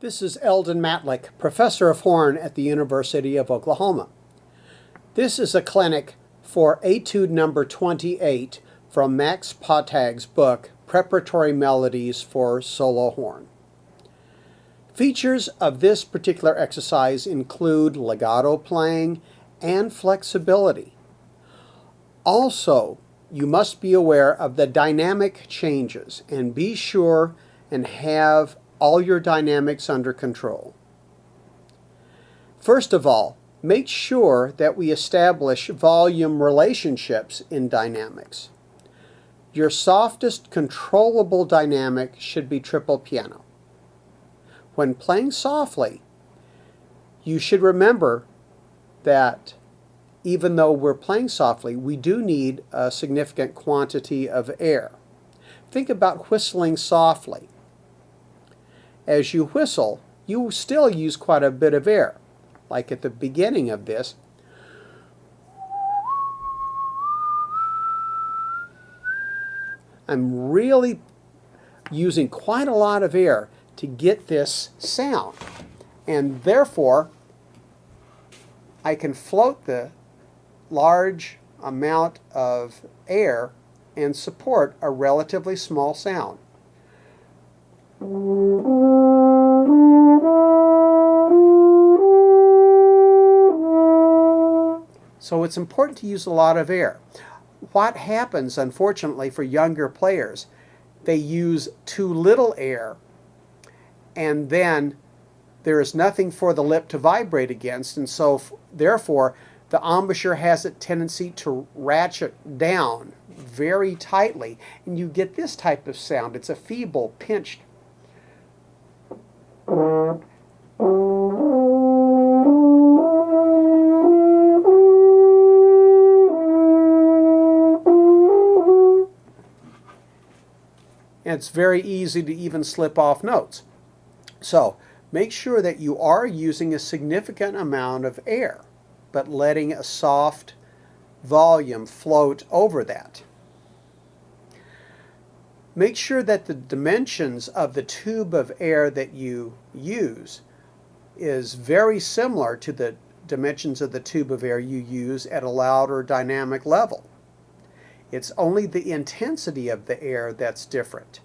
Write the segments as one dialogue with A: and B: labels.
A: This is Eldon Matlick, Professor of Horn at the University of Oklahoma. This is a clinic for Etude number 28 from Max Pottag's book, Preparatory Melodies for Solo Horn. Features of this particular exercise include legato playing and flexibility. Also, you must be aware of the dynamic changes and be sure and have all your dynamics under control. First of all, make sure that we establish volume relationships in dynamics. Your softest controllable dynamic should be triple piano. When playing softly, you should remember that even though we're playing softly, we do need a significant quantity of air. Think about whistling softly. As you whistle, you still use quite a bit of air, like at the beginning of this. I'm really using quite a lot of air to get this sound, and therefore I can float the large amount of air and support a relatively small sound. So it's important to use a lot of air. What happens, unfortunately, for younger players, they use too little air, and then there is nothing for the lip to vibrate against, and so therefore the embouchure has a tendency to ratchet down very tightly, and you get this type of sound. It's a feeble, pinched. And it's very easy to even slip off notes. So make sure that you are using a significant amount of air, but letting a soft volume float over that. Make sure that the dimensions of the tube of air that you use is very similar to the dimensions of the tube of air you use at a louder dynamic level. It's only the intensity of the air that's different.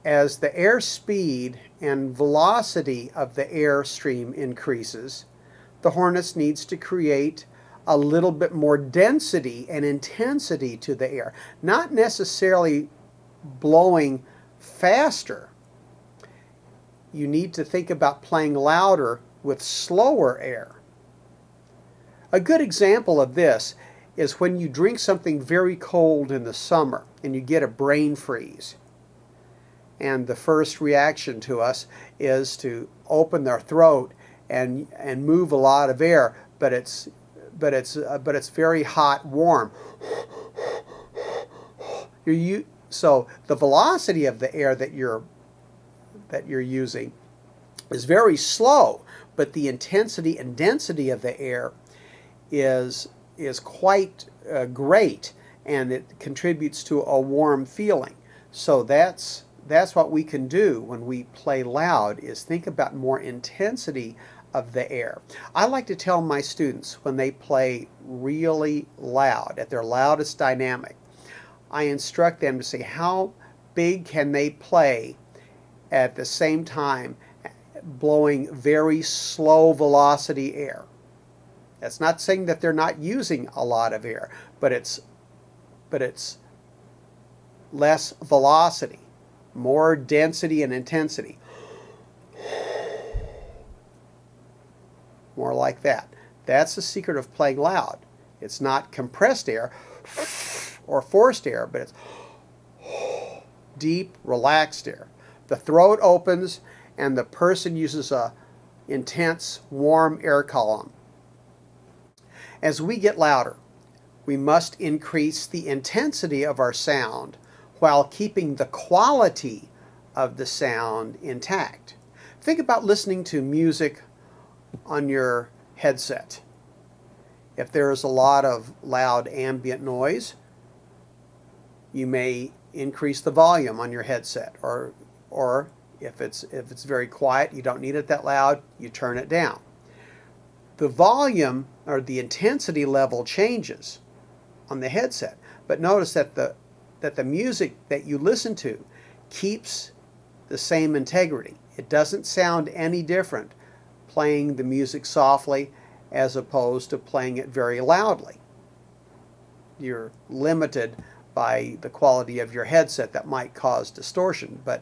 A: As the air speed and velocity of the air stream increases, the hornet needs to create a little bit more density and intensity to the air, not necessarily blowing faster. You need to think about playing louder with slower air. A good example of this is when you drink something very cold in the summer and you get a brain freeze. And the first reaction to us is to open their throat and move a lot of air, but it's very hot, warm. So the velocity of the air that you're using is very slow, but the intensity and density of the air is quite great, and it contributes to a warm feeling. So that's what we can do when we play loud, is think about more intensity of the air. I like to tell my students when they play really loud, at their loudest dynamic, I instruct them to say how big can they play at the same time blowing very slow velocity air. That's not saying that they're not using a lot of air, but it's less velocity, more density and intensity. More like that. That's the secret of playing loud. It's not compressed air or forced air, but it's deep, relaxed air. The throat opens and the person uses a intense, warm air column. As we get louder, we must increase the intensity of our sound while keeping the quality of the sound intact. Think about listening to music on your headset. If there is a lot of loud ambient noise, you may increase the volume on your headset, or If it's very quiet, you don't need it that loud, you turn it down. The volume or the intensity level changes on the headset, but notice that the music that you listen to keeps the same integrity. It doesn't sound any different playing the music softly as opposed to playing it very loudly. You're limited by the quality of your headset that might cause distortion, but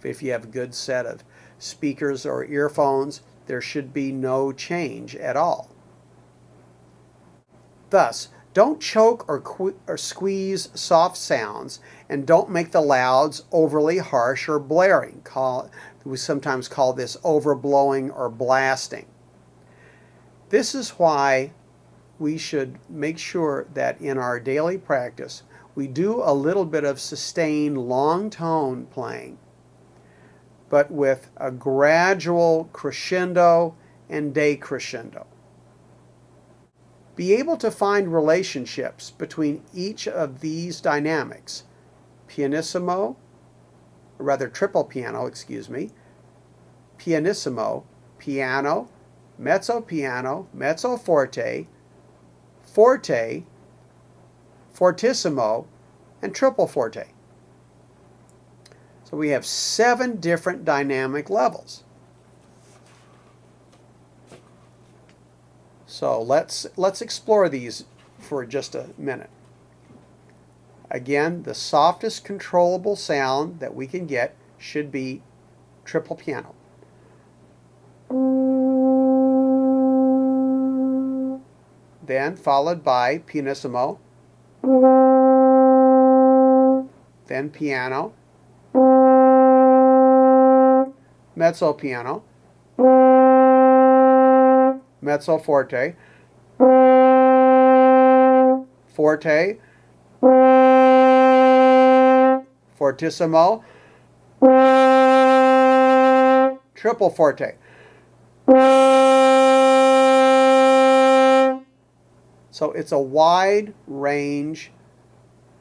A: if you have a good set of speakers or earphones, there should be no change at all. Thus, don't choke or squeeze soft sounds, and don't make the louds overly harsh or blaring. We sometimes call this overblowing or blasting. This is why we should make sure that in our daily practice we do a little bit of sustained long tone playing, but with a gradual crescendo and decrescendo. Be able to find relationships between each of these dynamics, pianissimo, or rather triple piano, pianissimo, piano, mezzo piano, mezzo forte, forte, fortissimo, and triple forte. So we have 7 different dynamic levels. So let's explore these for just a minute. Again, the softest controllable sound that we can get should be triple piano. Then followed by pianissimo, then piano, mezzo piano, mezzo forte, forte, fortissimo, triple forte. So it's a wide range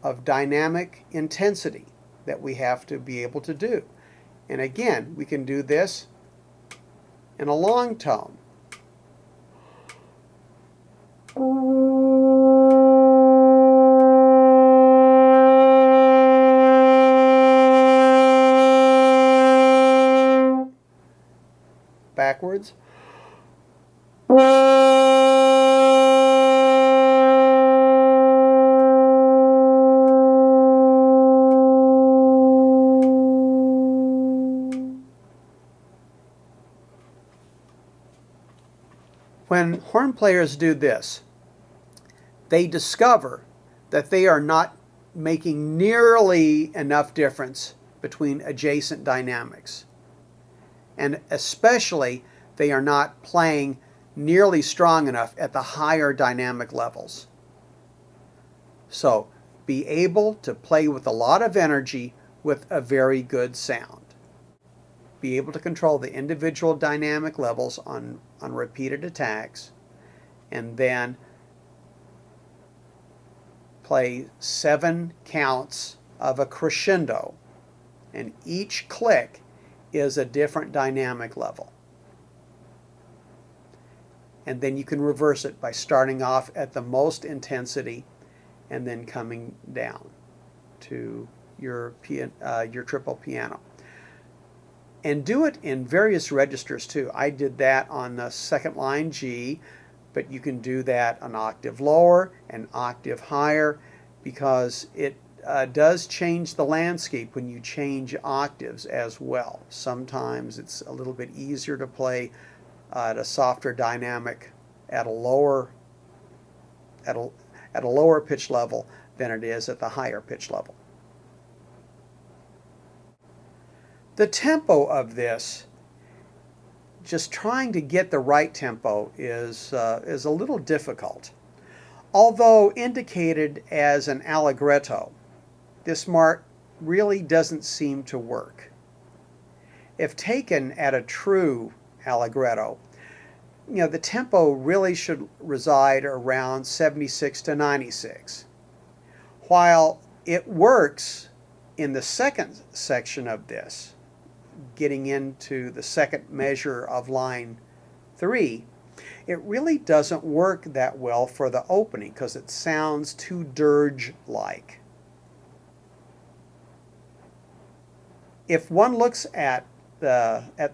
A: of dynamic intensity that we have to be able to do. And again, we can do this in a long tone. Backwards. When horn players do this, they discover that they are not making nearly enough difference between adjacent dynamics. And especially, they are not playing nearly strong enough at the higher dynamic levels. So, be able to play with a lot of energy with a very good sound. Be able to control the individual dynamic levels on repeated attacks, and then play 7 counts of a crescendo, and each click is a different dynamic level. And then you can reverse it by starting off at the most intensity and then coming down to your triple piano. And do it in various registers too. I did that on the second line G, but you can do that an octave lower, an octave higher, because it does change the landscape when you change octaves as well. Sometimes it's a little bit easier to play at a softer dynamic at a lower pitch level than it is at the higher pitch level. The tempo of this, just trying to get the right tempo, is a little difficult. Although indicated as an allegretto, this mark really doesn't seem to work. If taken at a true allegretto, the tempo really should reside around 76 to 96. While it works in the second section of this, getting into the second measure of line 3, it really doesn't work that well for the opening because it sounds too dirge-like. If one looks at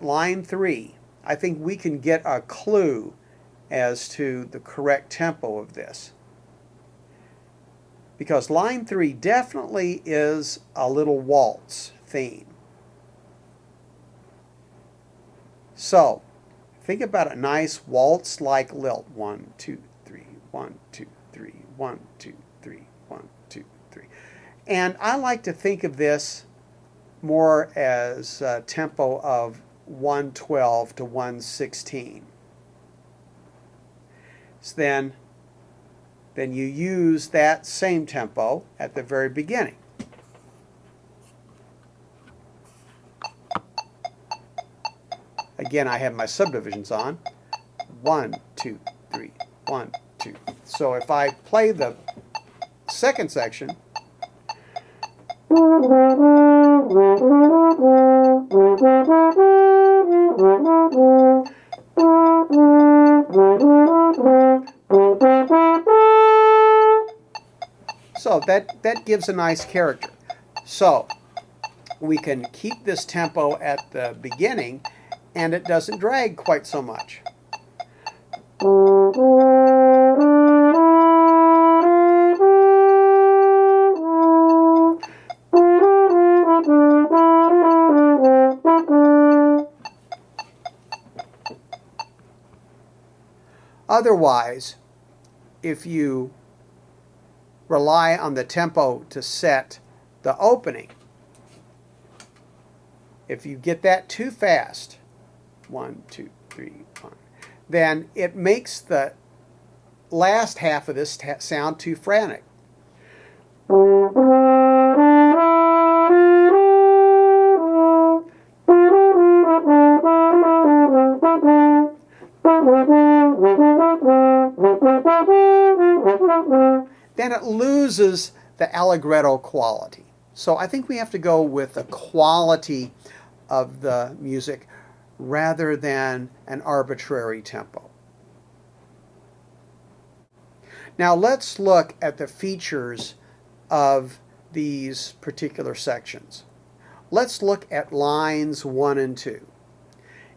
A: line 3, I think we can get a clue as to the correct tempo of this. Because line 3 definitely is a little waltz theme. So, think about a nice waltz-like lilt. 1, 2, 3, 1, 2, 3, 1, 2, 3, 1, 2, 3. And I like to think of this more as a tempo of 112 to 116. So then you use that same tempo at the very beginning. Again, I have my subdivisions on. 1, 2, 3, 1, 2. So if I play the second section, so that gives a nice character. So we can keep this tempo at the beginning and it doesn't drag quite so much. Otherwise, if you rely on the tempo to set the opening, if you get that too fast, 1, 2, 3, 1, then it makes the last half of this sound too frantic. Then it loses the allegretto quality. So I think we have to go with the quality of the music rather than an arbitrary tempo. Now let's look at the features of these particular sections. Let's look at lines 1 and 2.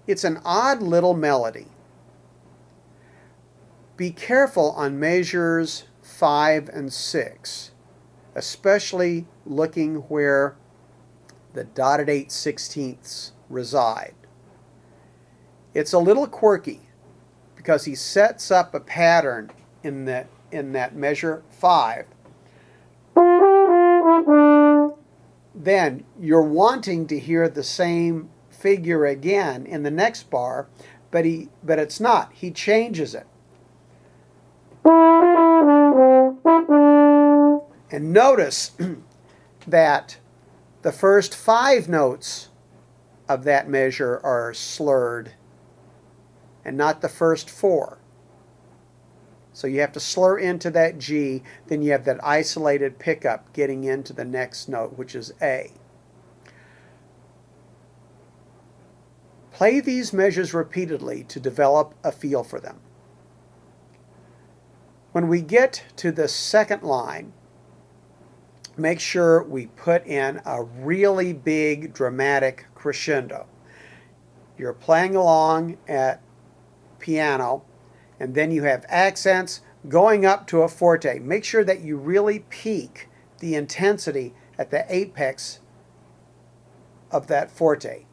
A: It's an odd little melody. Be careful on measures 5 and 6, especially looking where the dotted 8/16ths reside. It's a little quirky because he sets up a pattern in that measure 5. Then you're wanting to hear the same figure again in the next bar, but it's not. He changes it. And notice that the first 5 notes of that measure are slurred and not the first 4. So you have to slur into that G, then you have that isolated pickup getting into the next note, which is A. Play these measures repeatedly to develop a feel for them. When we get to the second line, make sure we put in a really big dramatic crescendo. You're playing along at piano, and then you have accents going up to a forte. Make sure that you really peak the intensity at the apex of that forte.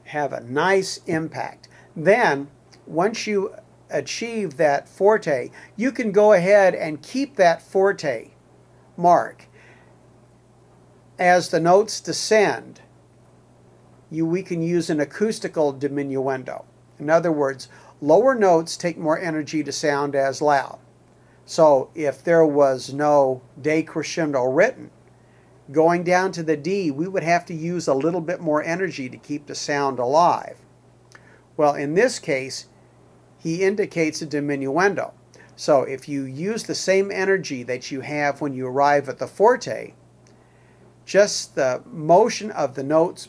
A: Have a nice impact. Then, once you achieve that forte, you can go ahead and keep that forte mark. As the notes descend, we can use an acoustical diminuendo. In other words, lower notes take more energy to sound as loud. So if there was no decrescendo written, Going down to the D, we would have to use a little bit more energy to keep the sound alive. Well, in this case, he indicates a diminuendo. So if you use the same energy that you have when you arrive at the forte, just the motion of the notes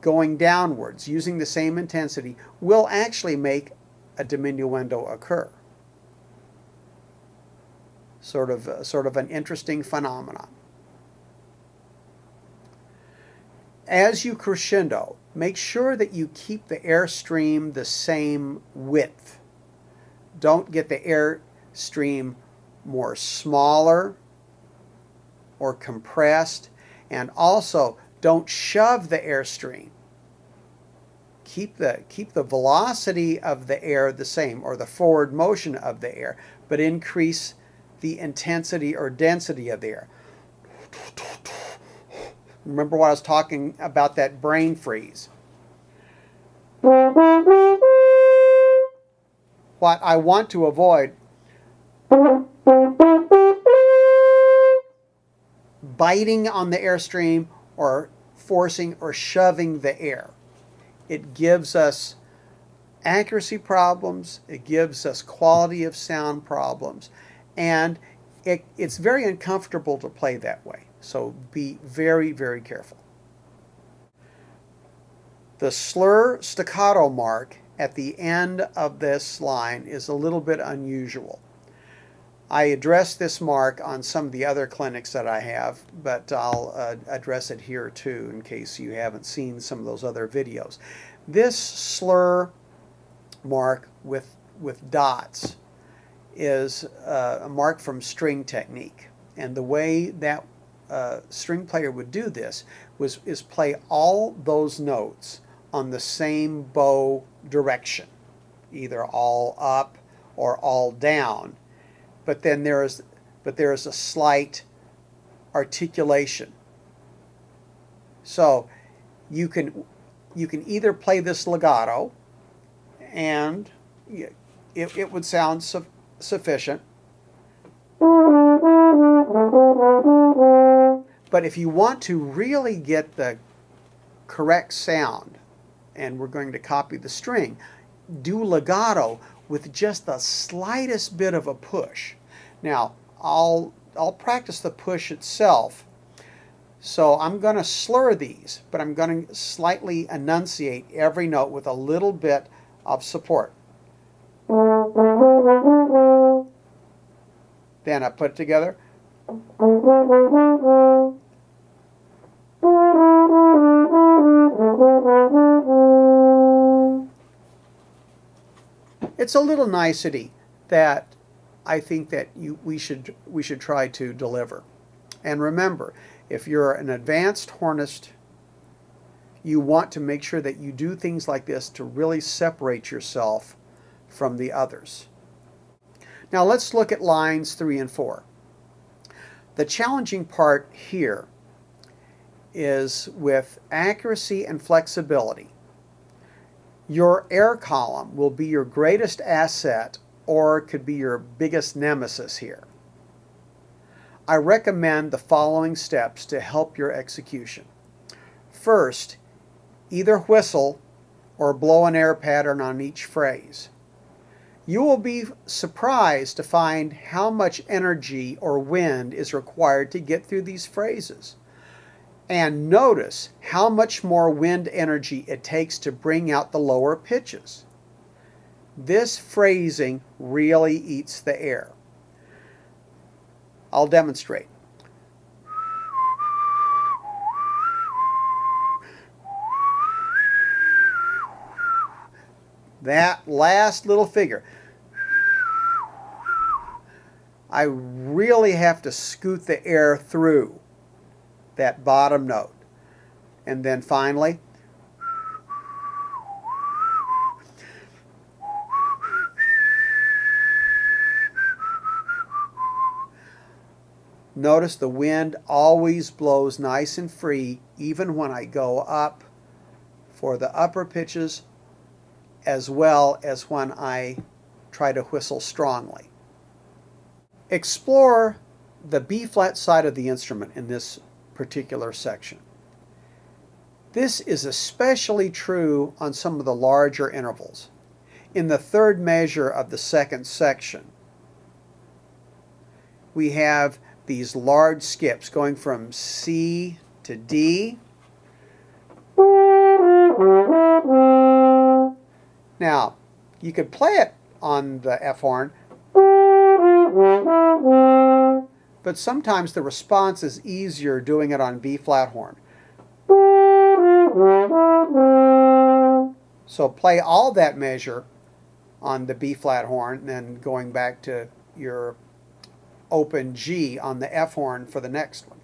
A: going downwards using the same intensity will actually make a diminuendo occur. Sort of an interesting phenomenon. As you crescendo, make sure that you keep the airstream the same width. Don't get the airstream more smaller or compressed, and also don't shove the airstream. Keep the velocity of the air the same, or the forward motion of the air, but increase the intensity or density of the air. Remember what I was talking about, that brain freeze. What I want to avoid, biting on the airstream or forcing or shoving the air. It gives us accuracy problems, it gives us quality of sound problems, and it's very uncomfortable to play that way. So be very, very careful. The slur staccato mark at the end of this line is a little bit unusual. I address this mark on some of the other clinics that I have, but I'll address it here too in case you haven't seen some of those other videos. This slur mark with dots is a mark from string technique, and the way that string player would do this is play all those notes on the same bow direction, either all up or all down, but then there is a slight articulation. So you can either play this legato, and it would sound sufficient. But if you want to really get the correct sound, and we're going to copy the string, do legato with just the slightest bit of a push. Now, I'll practice the push itself. So I'm going to slur these, but I'm going to slightly enunciate every note with a little bit of support. Then I put it together. It's a little nicety that I think that we should try to deliver. And remember, if you're an advanced hornist, you want to make sure that you do things like this to really separate yourself from the others. Now let's look at lines 3 and 4. The challenging part here is with accuracy and flexibility. Your air column will be your greatest asset, or could be your biggest nemesis here. I recommend the following steps to help your execution. First, either whistle or blow an air pattern on each phrase. You will be surprised to find how much energy or wind is required to get through these phrases. And notice how much more wind energy it takes to bring out the lower pitches. This phrasing really eats the air. I'll demonstrate. That last little figure, I really have to scoot the air through that bottom note. And then finally, notice the wind always blows nice and free, even when I go up for the upper pitches, as well as when I try to whistle strongly. Explore the B-flat side of the instrument in this particular section. This is especially true on some of the larger intervals. In the third measure of the second section, we have these large skips going from C to D. Now, you could play it on the F horn, but sometimes the response is easier doing it on B flat horn. So play all that measure on the B flat horn, and then going back to your open G on the F horn for the next one.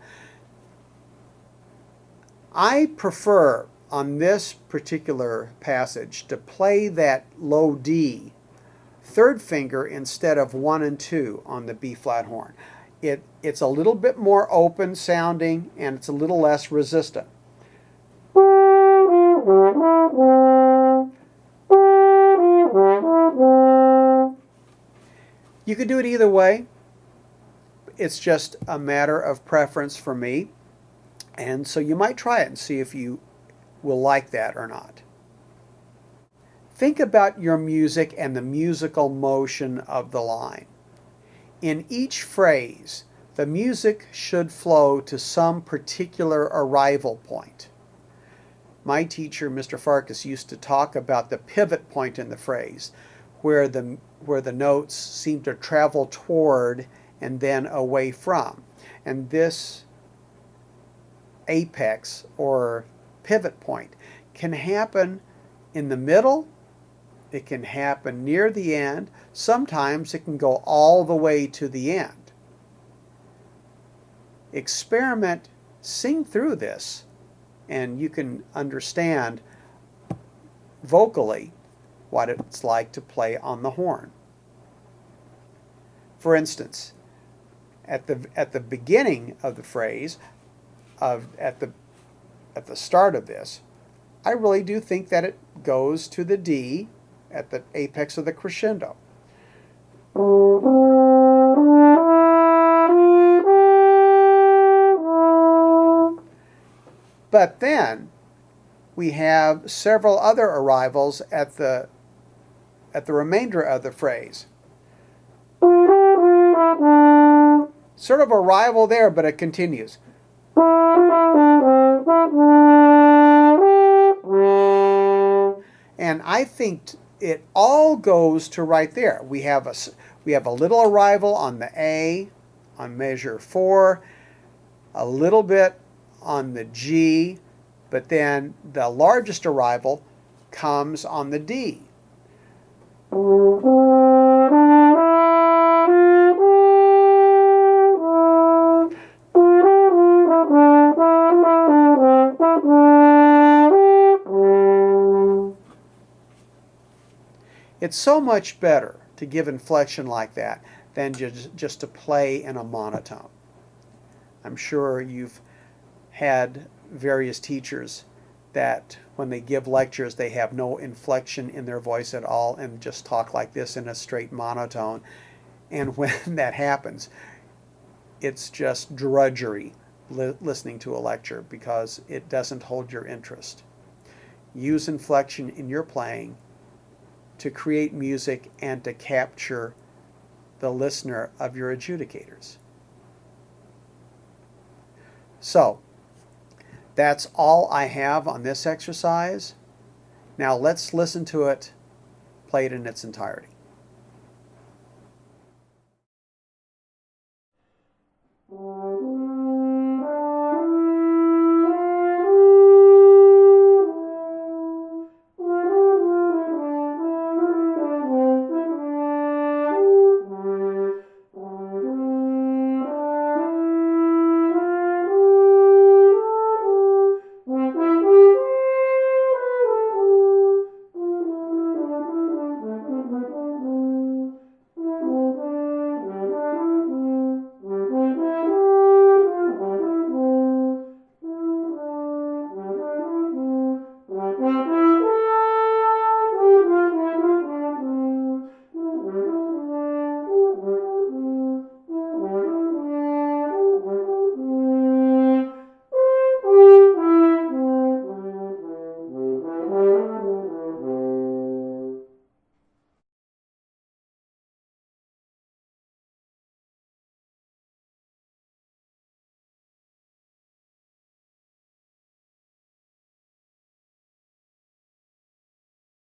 A: I prefer on this particular passage to play that low D third finger instead of 1 and 2 on the B flat horn. It's a little bit more open sounding and it's a little less resistant. You could do it either way. It's just a matter of preference for me. And so you might try it and see if you will like that or not. Think about your music and the musical motion of the line. In each phrase, the music should flow to some particular arrival point. My teacher, Mr. Farkas, used to talk about the pivot point in the phrase, where the notes seem to travel toward and then away from. And this apex or pivot point can happen in the middle, it can happen near the end, sometimes it can go all the way to the end. Experiment, sing through this, and you can understand vocally what it's like to play on the horn. For instance, at the beginning of the phrase, at the start of this, I really do think that it goes to the D at the apex of the crescendo. But then we have several other arrivals at the remainder of the phrase. Sort of arrival there, but it continues. And I think it all goes to right there. We have a little arrival on the A, on measure 4, a little bit on the G, but then the largest arrival comes on the D. It's so much better to give inflection like that than just to play in a monotone. I'm sure you've had various teachers that when they give lectures they have no inflection in their voice at all and just talk like this in a straight monotone. And when that happens, it's just drudgery listening to a lecture because it doesn't hold your interest. Use inflection in your playing to create music and to capture the listener of your adjudicators. So, that's all I have on this exercise. Now let's listen to it played in its entirety.